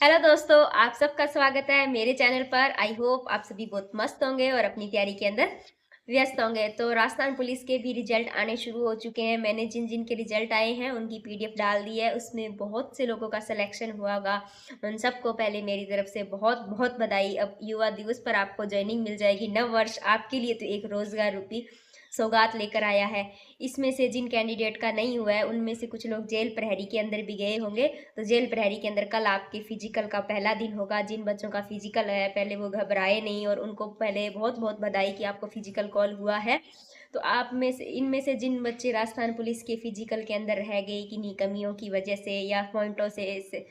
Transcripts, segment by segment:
Hello दोस्तों, आप सबका स्वागत है मेरे चैनल पर। आई होप आप सभी बहुत मस्त होंगे और अपनी तैयारी के अंदर व्यस्त होंगे। तो राजस्थान पुलिस के भी रिजल्ट आने शुरू हो चुके हैं। मैंने जिन जिन के रिजल्ट आए हैं उनकी पीडीएफ डाल दी है। उसमें बहुत से लोगों का सिलेक्शन हुआ होगा। उन सबको पहले मेरी तरफ से बहुत बहुत बधाई। अब युवा दिवस पर आपको ज्वाइनिंग मिल जाएगी। नव वर्ष आपके लिए तो एक रोजगार रूपी सौगात लेकर आया है। इसमें से जिन कैंडिडेट का नहीं हुआ है उनमें से कुछ लोग जेल प्रहरी के अंदर भी गए होंगे। तो जेल प्रहरी के अंदर कल आपके फिजिकल का पहला दिन होगा। जिन बच्चों का फिजिकल है पहले वो घबराए नहीं और उनको पहले बहुत बहुत बधाई कि आपको फिजिकल कॉल हुआ है। तो आप में से इनमें से जिन बच्चे राजस्थान पुलिस के फिजिकल के अंदर रह गए किन्हीं कमियों की वजह से या पॉइंटों से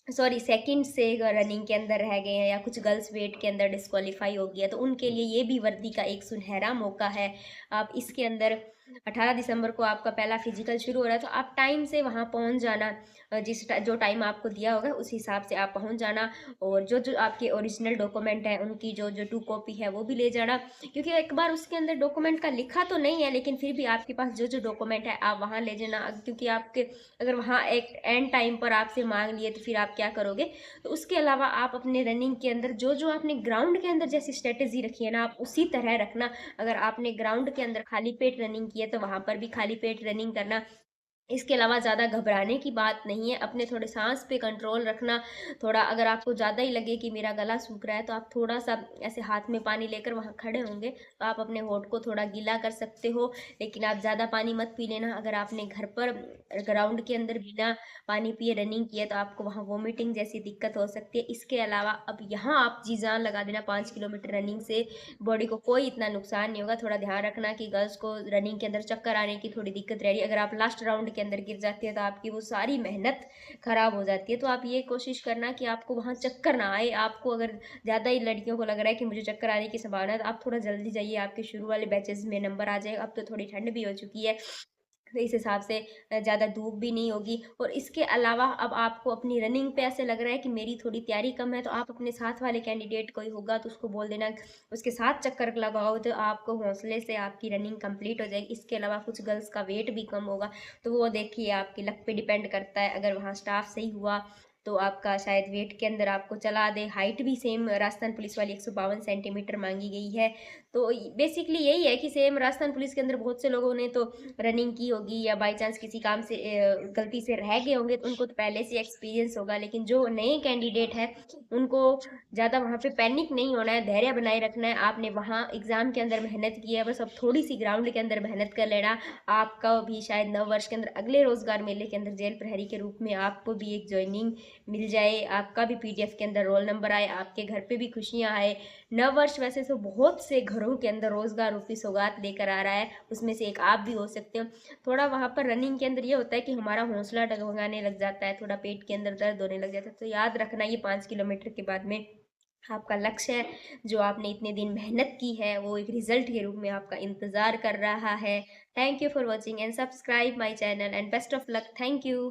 सॉरी सेकंड से रनिंग के अंदर रह गए हैं या कुछ गर्ल्स वेट के अंदर डिस्क्वालीफाई हो गया, तो उनके लिए ये भी वर्दी का एक सुनहरा मौका है। आप इसके अंदर 18 दिसंबर को आपका पहला फिजिकल शुरू हो रहा है, तो आप टाइम से वहाँ पहुँच जाना। जो टाइम आपको दिया होगा उस हिसाब से आप पहुँच जाना। और जो जो आपके ओरिजिनल डॉक्यूमेंट है उनकी जो जो 2 कॉपी है वो भी ले जाना। क्योंकि एक बार उसके अंदर डॉक्यूमेंट का लिखा तो नहीं है, लेकिन फिर भी आपके पास जो जो डॉक्यूमेंट है आप वहाँ ले जाना। क्योंकि आपके अगर वहाँ एक एंड टाइम पर आपसे मांग लिए तो फिर आप क्या करोगे। तो उसके अलावा आप अपने रनिंग के अंदर जो जो आपने ग्राउंड के अंदर जैसी स्ट्रेटेजी रखी है ना, आप उसी तरह रखना। अगर आपने ग्राउंड के अंदर खाली पेट रनिंग की है तो वहां पर भी खाली पेट रनिंग करना। इसके अलावा ज़्यादा घबराने की बात नहीं है। अपने थोड़े सांस पे कंट्रोल रखना। थोड़ा अगर आपको ज़्यादा ही लगे कि मेरा गला सूख रहा है तो आप थोड़ा सा ऐसे हाथ में पानी लेकर वहाँ खड़े होंगे तो आप अपने होठ को थोड़ा गीला कर सकते हो। लेकिन आप ज़्यादा पानी मत पी लेना। अगर आपने घर पर ग्राउंड के अंदर बिना पानी पिए रनिंग की है तो आपको वहाँ वोमिटिंग जैसी दिक्कत हो सकती है। इसके अलावा अब यहाँ आप जी जान लगा देना। 5 किलोमीटर रनिंग से बॉडी को कोई इतना नुकसान नहीं होगा। थोड़ा ध्यान रखना कि गर्ल्स को रनिंग के अंदर चक्कर आने की थोड़ी दिक्कत रह रही है। अगर आप लास्ट राउंड के अंदर गिर जाती है तो आपकी वो सारी मेहनत खराब हो जाती है। तो आप ये कोशिश करना कि आपको वहाँ चक्कर ना आए। आपको अगर ज़्यादा ही लड़कियों को लग रहा है कि मुझे चक्कर आने की संभावना है तो आप थोड़ा जल्दी जाइए। आपके शुरू वाले बैचेस में नंबर आ जाएगा। अब तो थोड़ी ठंड भी हो चुकी है तो इस हिसाब से ज़्यादा धूप भी नहीं होगी। और इसके अलावा अब आपको अपनी रनिंग पे ऐसे लग रहा है कि मेरी थोड़ी तैयारी कम है तो आप अपने साथ वाले कैंडिडेट कोई होगा तो उसको बोल देना उसके साथ चक्कर लगाओ तो आपको हौसले से आपकी रनिंग कंप्लीट हो जाएगी। इसके अलावा कुछ गर्ल्स का वेट भी कम होगा तो वो देखिए आपके लक पे डिपेंड करता है। अगर वहाँ स्टाफ सही हुआ तो आपका शायद वेट के अंदर आपको चला दे। हाइट भी सेम राजस्थान पुलिस वाली 152 सेंटीमीटर मांगी गई है। तो बेसिकली यही है कि सेम राजस्थान पुलिस के अंदर बहुत से लोगों ने तो रनिंग की होगी या बाई चांस किसी काम से गलती से रह गए होंगे तो उनको तो पहले से एक्सपीरियंस होगा। लेकिन जो नए कैंडिडेट है उनको ज़्यादा वहाँ पे पैनिक नहीं होना है, धैर्य बनाए रखना है। आपने वहाँ एग्जाम के अंदर मेहनत की है, बस अब थोड़ी सी ग्राउंड के अंदर मेहनत कर लेना। आपका भी शायद 9 वर्ष के अंदर अगले रोजगार मेले के अंदर जेल प्रहरी के रूप में आपको भी एक ज्वाइनिंग मिल जाए। आपका भी पीडीएफ के अंदर रोल नंबर आए, आपके घर पे भी खुशियाँ आए। 9 वर्ष वैसे तो बहुत से घरों के अंदर रोजगार रूपी सौगात लेकर आ रहा है, उसमें से एक आप भी हो सकते हो। थोड़ा वहाँ पर रनिंग के अंदर ये होता है कि हमारा हौसला डगमगाने लग जाता है, थोड़ा पेट के अंदर दर्द होने लग जाता है। तो याद रखना ये 5 किलोमीटर के बाद में आपका लक्ष्य है जो आपने इतने दिन मेहनत की है वो एक रिजल्ट के रूप में आपका इंतजार कर रहा है। Thank you for watching and subscribe my channel and best of luck. Thank you.